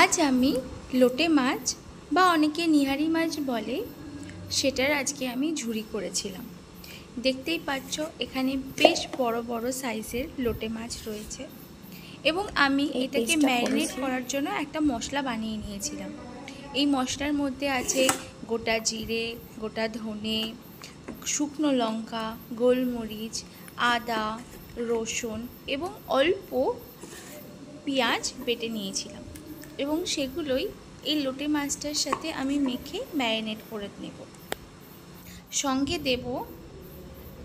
আজ আমি লোটে মাছ বা অনেকে নিহারি মাছ বলে সেটার আজকে আমি ঝুরি করেছিলাম। দেখতেই পাচ্ছ এখানে বেশ বড় বড় সাইজের লোটে মাছ রয়েছে এবং আমি এটাকে ম্যারিনেট করার জন্য একটা মশলা বানিয়ে নিয়েছিলাম। এই মশলার মধ্যে আছে গোটা জিরে, গোটা ধনে, শুকনো লঙ্কা, গোলমরিচ, আদা, রসুন এবং অল্প পেঁয়াজ বেটে নিয়েছিলাম এবং সেগুলোই এই লোটে মাছটার সাথে আমি মেখে ম্যারিনেট করে নেব। সঙ্গে দেব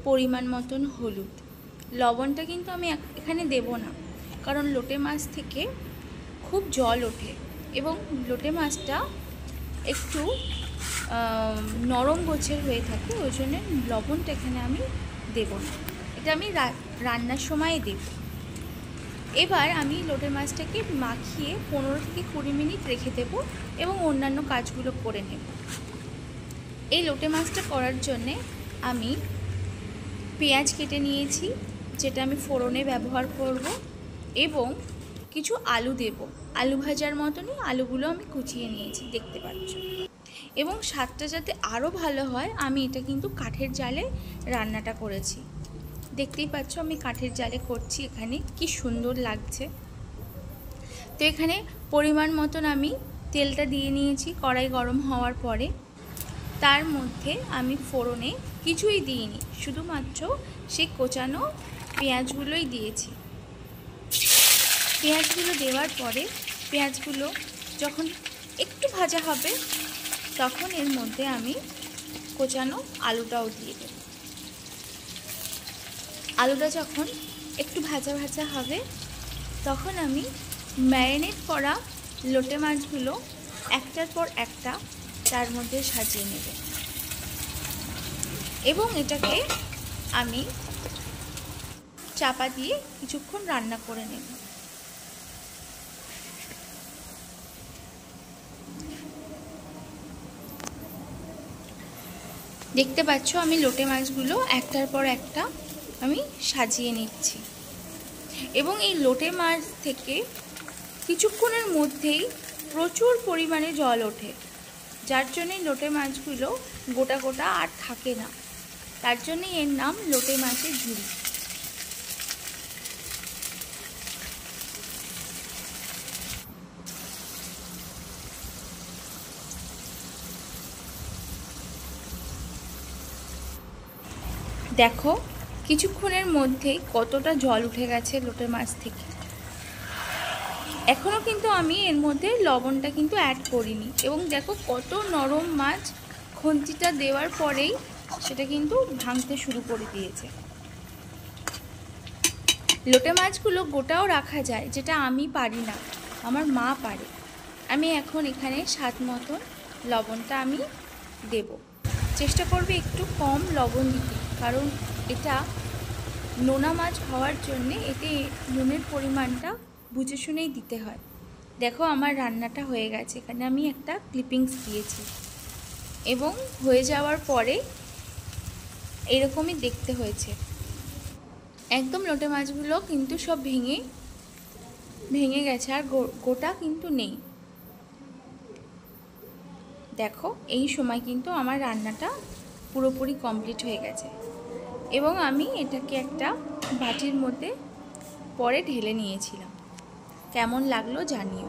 পরিমাণ মতন হলুদ। লবণটা কিন্তু আমি এখানে দেব না, কারণ লোটে মাছ থেকে খুব জল ওঠে এবং লোটে মাছটা একটু নরম গোছের হয়ে থাকে, ওই জন্য লবণটা এখানে আমি দেব না। এটা আমি রান্নার সময় দেব। এবার আমি লোটে মাছটাকে মাখিয়ে 15 থেকে 20 মিনিট রেখে দেব এবং অন্যান্য কাজগুলো করে নেব। এই লোটে মাছটা করার জন্যে আমি পেঁয়াজ কেটে নিয়েছি, যেটা আমি ফোড়নে ব্যবহার করব, এবং কিছু আলু দেব। আলু ভাজার মতনই আলুগুলো আমি কুচিয়ে নিয়েছি, দেখতে পাচ্ছ। এবং স্বাদটা যাতে আরও ভালো হয়, আমি এটা কিন্তু কাঠের জালে রান্নাটা করেছি। দেখতেই পাচ্ছ আমি কাঠের জালে করছি, এখানে কি সুন্দর লাগছে। তো এখানে পরিমাণ মতন আমি তেলটা দিয়ে নিয়েছি। কড়াই গরম হওয়ার পরে তার মধ্যে আমি ফোড়নে কিছুই দিইনি, শুধুমাত্র সেই কোচানো পেঁয়াজগুলোই দিয়েছি। পেঁয়াজগুলো দেওয়ার পরে পেঁয়াজগুলো যখন একটু ভাজা হবে, তখন এর মধ্যে আমি কোচানো আলুটাও দিয়ে দেব। আলুটা যখন একটু ভাজা ভাজা হবে, তখন আমি ম্যারিনেট করা লোটে মাছগুলো একটার পর একটা তার মধ্যে সাজিয়ে নেব এবং এটাকে আমি চাপা দিয়ে কিছুক্ষণ রান্না করে নেব। দেখতে পাচ্ছ আমি লোটে মাছগুলো একটার পর একটা আমি সাজিয়ে নিচ্ছি এবং এই লোটে মাছ থেকে কিছুক্ষণের মধ্যেই প্রচুর পরিমাণে জল ওঠে, যার জন্যে লোটে মাছগুলো গোটা গোটা আর থাকে না। তার জন্যই এর নাম লোটে মাছের ঝুরি। দেখো কিছুক্ষণের মধ্যেই কতটা জল উঠে গেছে লোটে মাছ থেকে। এখনও কিন্তু আমি এর মধ্যে লবণটা কিন্তু অ্যাড করিনি এবং দেখো কত নরম মাছ, খুন্তিটা দেওয়ার পরেই সেটা কিন্তু ভাঙতে শুরু করে দিয়েছে। লোটে মাছগুলো গোটাও রাখা যায়, যেটা আমি পারি না, আমার মা পারে। আমি এখন এখানে স্বাদ মতন লবণটা আমি দেব। চেষ্টা করবে একটু কম লবণ দিতে, কারণ এটা নোনা মাছ হওয়ার জন্যে এতে নুনের পরিমাণটা বুঝে শুনেই দিতে হয়। দেখো আমার রান্নাটা হয়ে গেছে। এখানে আমি একটা ক্লিপিংস দিয়েছি এবং হয়ে যাওয়ার পরে এরকমই দেখতে হয়েছে। একদম লোটে মাছগুলো কিন্তু সব ভেঙে গেছে, আর গোটা কিন্তু নেই। দেখো এই সময় কিন্তু আমার রান্নাটা পুরোপুরি কমপ্লিট হয়ে গেছে এবং আমি এটাকে একটা বাটির মধ্যে পরে ঢেলে নিয়েছিলাম। কেমন লাগলো জানিও।